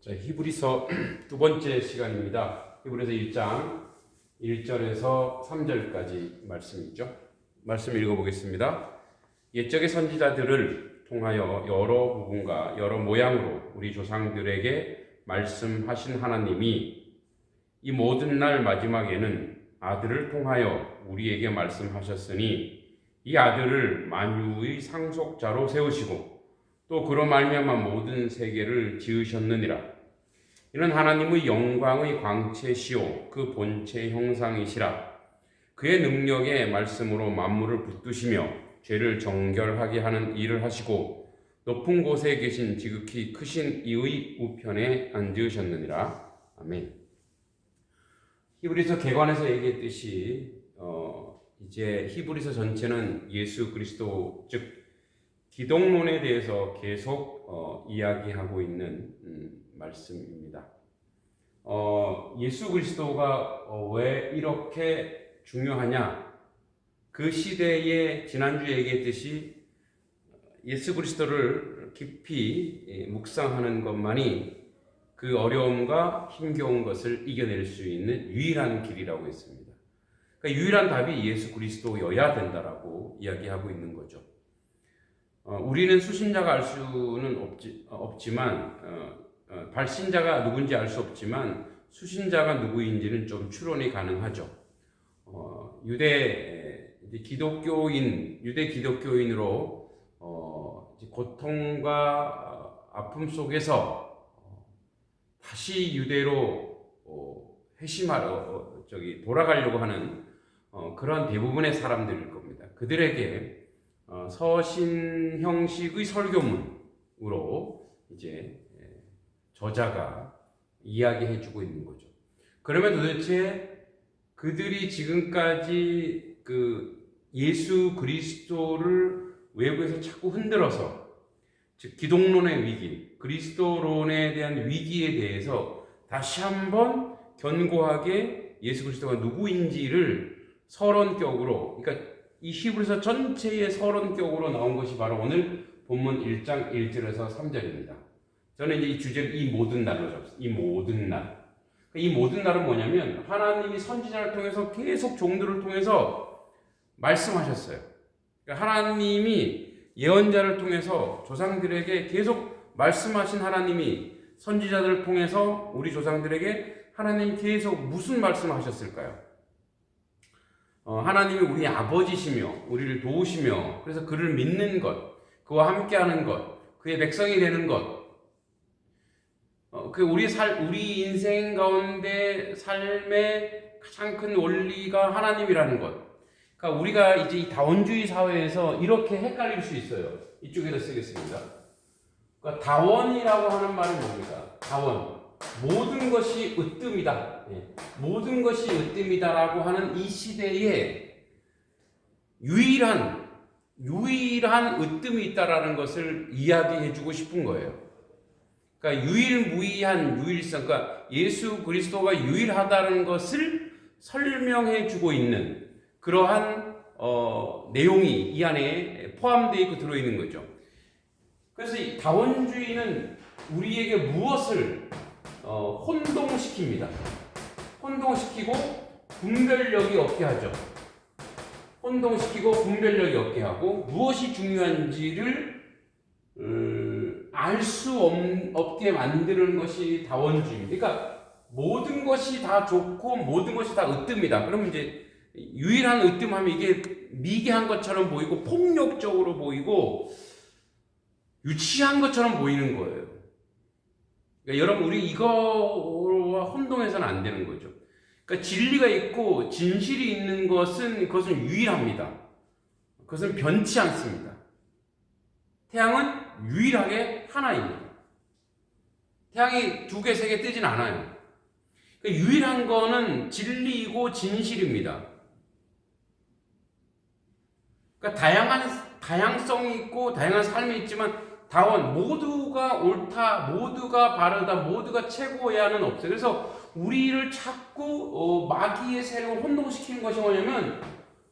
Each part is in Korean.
자, 히브리서 두 번째 시간입니다. 히브리서 1장 1절에서 3절까지 말씀이죠. 말씀 읽어보겠습니다. 옛적의 선지자들을 통하여 여러 부분과 여러 모양으로 우리 조상들에게 말씀하신 하나님이 이 모든 날 마지막에는 아들을 통하여 우리에게 말씀하셨으니 이 아들을 만유의 상속자로 세우시고 또 그로 말미암아 모든 세계를 지으셨느니라. 이는 하나님의 영광의 광채시오 그 본체 형상이시라. 그의 능력의 말씀으로 만물을 붙드시며 죄를 정결하게 하는 일을 하시고 높은 곳에 계신 지극히 크신 이의 우편에 앉으셨느니라. 아멘. 히브리서 개관에서 얘기했듯이 이제 히브리서 전체는 예수 그리스도 즉 기독론에 대해서 계속 이야기하고 있는 말씀입니다. 예수 그리스도가 왜 이렇게 중요하냐? 그 시대에 지난주에 얘기했듯이 예수 그리스도를 깊이 묵상하는 것만이 그 어려움과 힘겨운 것을 이겨낼 수 있는 유일한 길이라고 했습니다. 그러니까 유일한 답이 예수 그리스도여야 된다라고 이야기하고 있는 거죠. 우리는 수신자가 알 수는 없지만 발신자가 누군지 알 수 없지만 수신자가 누구인지는 좀 추론이 가능하죠. 유대 기독교인으로 고통과 아픔 속에서 다시 유대로 돌아가려고 하는 그런 대부분의 사람들일 겁니다. 그들에게 서신 형식의 설교문으로 이제 저자가 이야기해주고 있는 거죠. 그러면 도대체 그들이 지금까지 그 예수 그리스도를 외부에서 자꾸 흔들어서 즉 기독론의 위기, 그리스도론에 대한 위기에 대해서 다시 한번 견고하게 예수 그리스도가 누구인지를 서론격으로, 그러니까 이 히브리서 전체의 서론격으로 나온 것이 바로 오늘 본문 1장 1절에서 3절입니다. 저는 이제 이 주제를 이 모든 날로 잡습니다. 이 모든 날. 이 모든 날은 뭐냐면 하나님이 선지자를 통해서 계속 종들을 통해서 말씀하셨어요. 그러니까 하나님이 예언자를 통해서 조상들에게 계속 말씀하신 하나님이 선지자들을 통해서 우리 조상들에게 하나님이 계속 무슨 말씀을 하셨을까요? 하나님이 우리 아버지시며 우리를 도우시며 그래서 그를 믿는 것, 그와 함께하는 것, 그의 백성이 되는 것, 우리 인생 가운데 삶의 가장 큰 원리가 하나님이라는 것. 그러니까 우리가 이제 이 다원주의 사회에서 이렇게 헷갈릴 수 있어요. 이쪽에다 쓰겠습니다. 그러니까 다원이라고 하는 말은 뭡니까? 다원. 모든 것이 으뜸이다. 모든 것이 으뜸이다라고 하는 이 시대에 유일한 으뜸이 있다라는 것을 이야기해주고 싶은 거예요. 그러니까 유일무이한 유일성, 그러니까 예수 그리스도가 유일하다는 것을 설명해주고 있는 그러한 내용이 이 안에 포함되어 있고 들어있는 거죠. 그래서 이 다원주의는 우리에게 무엇을 혼동시킵니다. 혼동시키고 분별력이 없게 하죠. 혼동시키고 분별력이 없게 하고 무엇이 중요한지를 알 수 없게 만드는 것이 다원주의입니다. 그러니까 모든 것이 다 좋고 모든 것이 다 으뜸이다. 그러면 이제 유일한 으뜸하면 이게 미개한 것처럼 보이고 폭력적으로 보이고 유치한 것처럼 보이는 거예요. 그러니까 여러분 우리 이거와 혼동해서는 안 되는 거죠. 그러니까 진리가 있고 진실이 있는 그것은 유일합니다. 그것은 변치 않습니다. 태양은 유일하게 하나입니다. 태양이 2개, 3개 뜨진 않아요. 그러니까 유일한 거는 진리이고 진실입니다. 그러니까 다양성이 있고 다양한 삶이 있지만 다원, 모두가 옳다, 모두가 바르다, 모두가 최고야는 없어요. 그래서 우리를 자꾸 마귀의 세력을 혼동시키는 것이 뭐냐면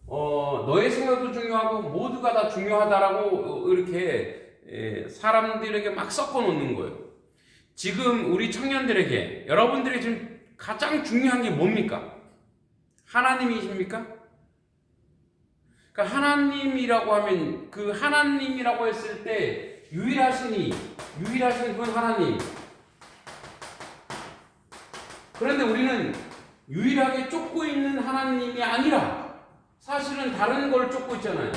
너의 생각도 중요하고 모두가 다 중요하다라고 이렇게 사람들에게 막 섞어 놓는 거예요. 지금 우리 청년들에게 여러분들이 지금 가장 중요한 게 뭡니까? 하나님이십니까? 그러니까 하나님이라고 하면 그 하나님이라고 했을 때 유일하신 분 하나님. 그런데 우리는 유일하게 쫓고 있는 하나님이 아니라 사실은 다른 걸 쫓고 있잖아요.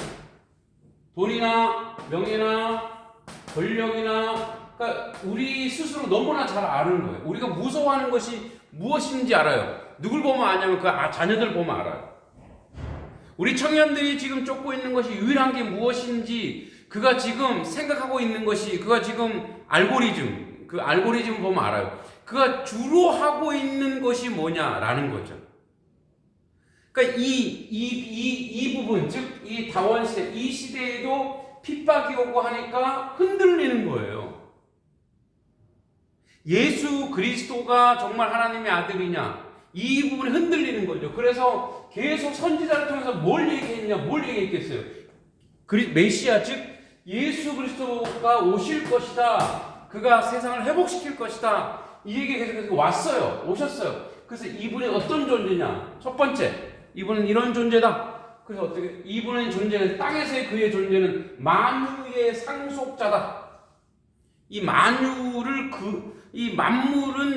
돈이나 명예나 권력이나, 그러니까 우리 스스로 너무나 잘 아는 거예요. 우리가 무서워하는 것이 무엇인지 알아요. 누굴 보면 아냐면 자녀들 보면 알아요. 우리 청년들이 지금 쫓고 있는 것이 유일한 게 무엇인지, 그가 지금 생각하고 있는 것이, 그가 지금 그 알고리즘 보면 알아요. 그가 주로 하고 있는 것이 뭐냐라는 거죠. 그러니까 이 부분, 즉 이 다원 시대, 이 시대에도 핍박이 오고 하니까 흔들리는 거예요. 예수 그리스도가 정말 하나님의 아들이냐, 이 부분이 흔들리는 거죠. 그래서 계속 선지자를 통해서 뭘 얘기했겠어요? 메시아, 즉 예수 그리스도가 오실 것이다. 그가 세상을 회복시킬 것이다. 이 얘기 계속해서 왔어요. 오셨어요. 그래서 이분이 어떤 존재냐? 첫 번째, 이분은 이런 존재다. 그래서 어떻게? 이분의 존재는, 땅에서의 그의 존재는 만유의 상속자다. 이 만물은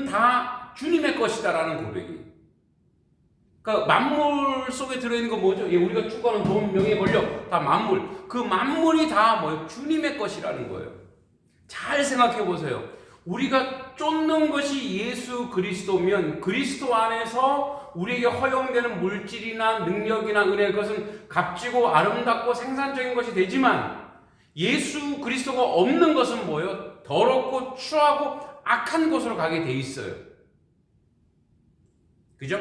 다 주님의 것이다라는 고백이. 그러니까 만물 속에 들어있는 건 뭐죠? 우리가 추구하는 돈, 명예, 권력, 다 만물. 그 만물이 다 뭐예요? 주님의 것이라는 거예요. 잘 생각해 보세요. 우리가 쫓는 것이 예수 그리스도면 그리스도 안에서 우리에게 허용되는 물질이나 능력이나 은혜, 그것은 값지고 아름답고 생산적인 것이 되지만, 예수 그리스도가 없는 것은 뭐예요? 더럽고 추하고 악한 곳으로 가게 돼 있어요. 그죠?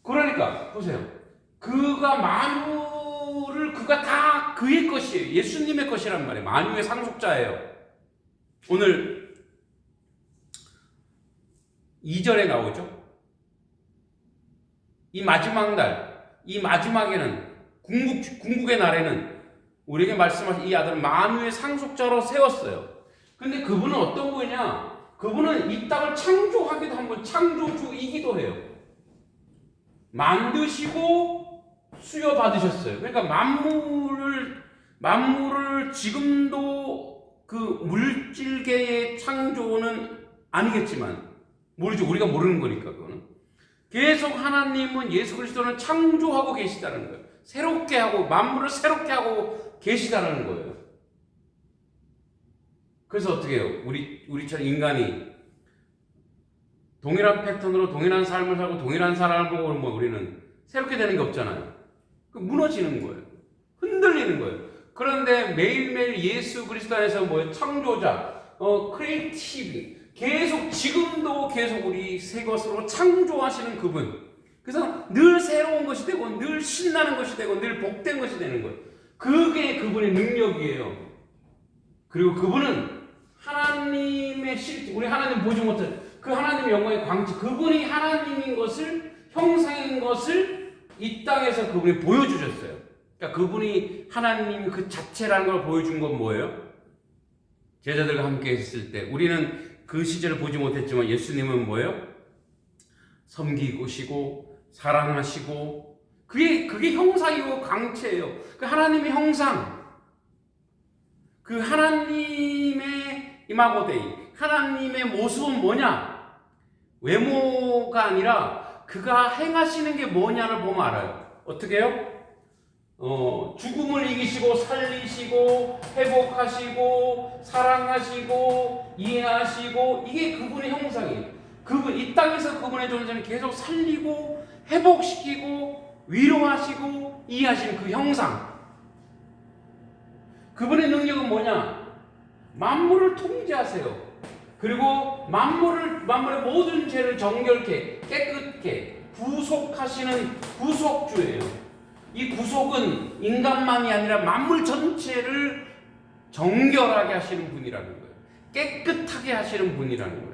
그러니까 보세요. 그가 다 그의 것이에요. 예수님의 것이란 말이에요. 만유의 상속자예요. 오늘 2절에 나오죠. 이 마지막 날, 이 마지막에는, 궁극의 날에는 우리에게 말씀하신 이 아들은 만유의 상속자로 세웠어요. 근데 그분은 어떤 분이냐? 그분은 이 땅을 창조하기도 한 분, 창조주이기도 해요. 만드시고 수여받으셨어요. 그러니까 만물을 지금도 그 물질계의 창조는 아니겠지만, 모르죠. 우리가 모르는 거니까 그거는. 계속 하나님은, 예수 그리스도는 창조하고 계시다는 거예요. 새롭게 하고, 만물을 새롭게 하고 계시다는 거예요. 그래서 어떻게 해요? 우리처럼 인간이 동일한 패턴으로 동일한 삶을 살고 동일한 사람을 보고 우리는 새롭게 되는 게 없잖아요. 무너지는 거예요. 흔들리는 거예요. 그런데 매일매일 예수 그리스도 안에서 뭐예요? 창조자, 크리에이티브, 지금도 계속 우리 새 것으로 창조하시는 그분. 그래서 늘 새로운 것이 되고, 늘 신나는 것이 되고, 늘 복된 것이 되는 거예요. 그게 그분의 능력이에요. 그리고 그분은 하나님의 실제, 우리 하나님 보지 못한 그 하나님의 영광의 광채, 그분이 하나님인 것을, 형상인 것을 이 땅에서 그분이 보여주셨어요. 그러니까 그분이 하나님 그 자체라는 걸 보여준 건 뭐예요? 제자들과 함께 있을 때 우리는 그 시절을 보지 못했지만, 예수님은 뭐예요? 섬기시고 사랑하시고, 그게 형상이고 광채예요. 그 하나님의 형상, 그 하나님의 이마고데이, 하나님의 모습은 뭐냐? 외모가 아니라 그가 행하시는 게 뭐냐를 보면 알아요. 어떻게 해요? 죽음을 이기시고 살리시고 회복하시고 사랑하시고 이해하시고, 이게 그분의 형상이에요. 이 땅에서 그분의 존재는 계속 살리고 회복시키고 위로하시고 이해하시는 그 형상. 그분의 능력은 뭐냐? 만물을 통제하세요. 그리고 만물의 모든 죄를 정결케 깨끗게 구속하시는 구속주예요. 이 구속은 인간만이 아니라 만물 전체를 정결하게 하시는 분이라는 거예요. 깨끗하게 하시는 분이라는 거예요.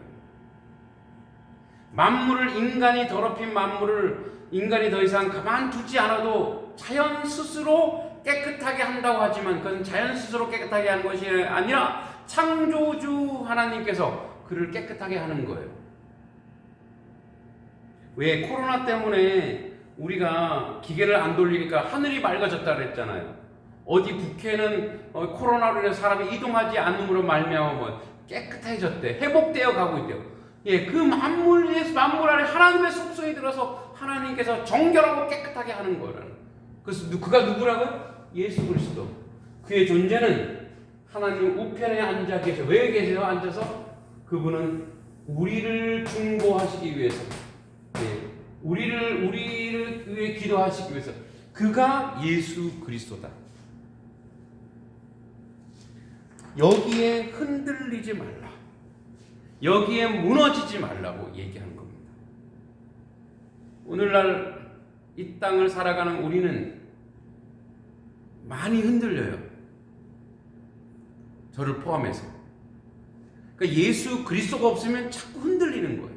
인간이 더럽힌 만물을 인간이 더 이상 가만두지 않아도 자연 스스로 깨끗하게 한다고 하지만, 그건 자연 스스로 깨끗하게 하는 것이 아니라 창조주 하나님께서 그를 깨끗하게 하는 거예요. 왜? 코로나 때문에 우리가 기계를 안 돌리니까 하늘이 맑아졌다 그랬잖아요. 어디 북해는 코로나로 인해서 사람이 이동하지 않음으로 말미암아 깨끗해졌대. 회복되어 가고 있대요. 예, 그 만물 아래 하나님의 속성이 들어서 하나님께서 정결하고 깨끗하게 하는 거라는. 그래서 그가 누구라고요? 예수 그리스도. 그의 존재는 하나님 우편에 앉아 계셔. 왜 계세요? 앉아서 그분은 우리를 중보하시기 위해서, 예, 우리를 위해 기도하시기 위해서. 그가 예수 그리스도다. 여기에 흔들리지 말라. 여기에 무너지지 말라고 얘기하는 겁니다. 오늘날 이 땅을 살아가는 우리는 많이 흔들려요. 저를 포함해서. 그러니까 예수 그리스도가 없으면 자꾸 흔들리는 거예요.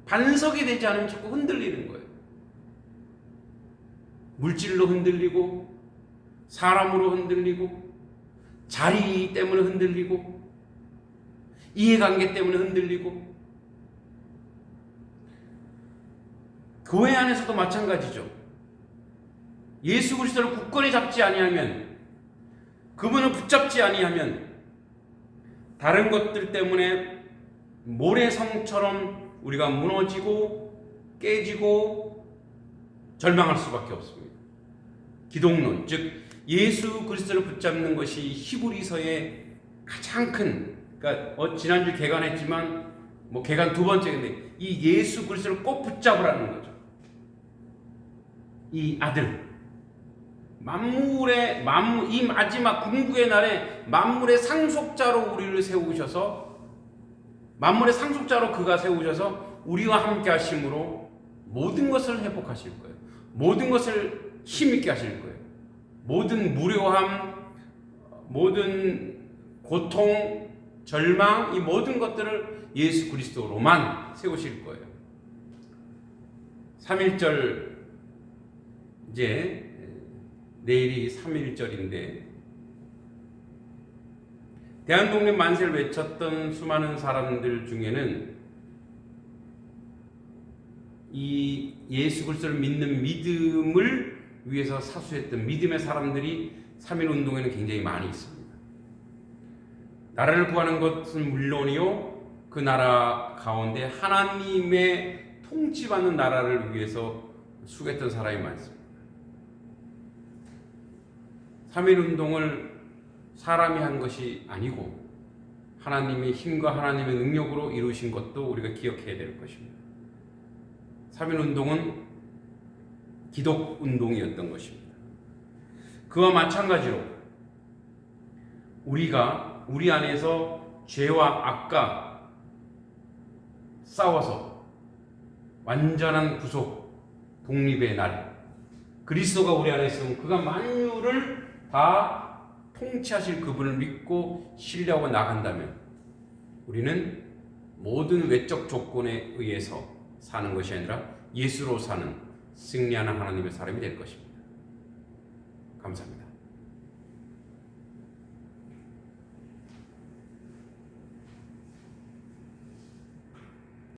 반석이 되지 않으면 자꾸 흔들리는 거예요. 물질로 흔들리고, 사람으로 흔들리고, 자리 때문에 흔들리고, 이해관계 때문에 흔들리고, 교회 안에서도 마찬가지죠. 예수 그리스도를 굳건히 잡지 아니하면, 그분을 붙잡지 아니하면 다른 것들 때문에 모래성처럼 우리가 무너지고 깨지고 절망할 수밖에 없습니다. 기독론, 즉 예수 그리스도를 붙잡는 것이 히브리서의 가장 큰, 그러니까 지난주 개관했지만 개관 두 번째인데, 이 예수 그리스도를 꼭 붙잡으라는 거죠. 이 아들, 이 마지막 궁극의 날에 만물의 상속자로 우리를 세우셔서, 만물의 상속자로 그가 세우셔서 우리와 함께 하심으로 모든 것을 회복하실 거예요. 모든 것을 힘있게 하실 거예요. 모든 무료함, 모든 고통, 절망, 이 모든 것들을 예수 그리스도로만 세우실 거예요. 3.1절, 이제 내일이 3.1절인데, 대한독립 만세를 외쳤던 수많은 사람들 중에는 이 예수 그리스도를 믿는 믿음을 위해서 사수했던 믿음의 사람들이 3.1운동에는 굉장히 많이 있습니다. 나라를 구하는 것은 물론이요, 그 나라 가운데 하나님의 통치받는 나라를 위해서 수고했던 사람이 많습니다. 3.1운동을 사람이 한 것이 아니고 하나님의 힘과 하나님의 능력으로 이루신 것도 우리가 기억해야 될 것입니다. 3.1운동은 기독운동이었던 것입니다. 그와 마찬가지로 우리가 우리 안에서 죄와 악과 싸워서 완전한 구속, 독립의 날, 그리스도가 우리 안에 있으면 그가 만유를 다 통치하실 그분을 믿고 신뢰하고 나간다면 우리는 모든 외적 조건에 의해서 사는 것이 아니라 예수로 사는 승리하는 하나님의 사람이 될 것입니다. 감사합니다.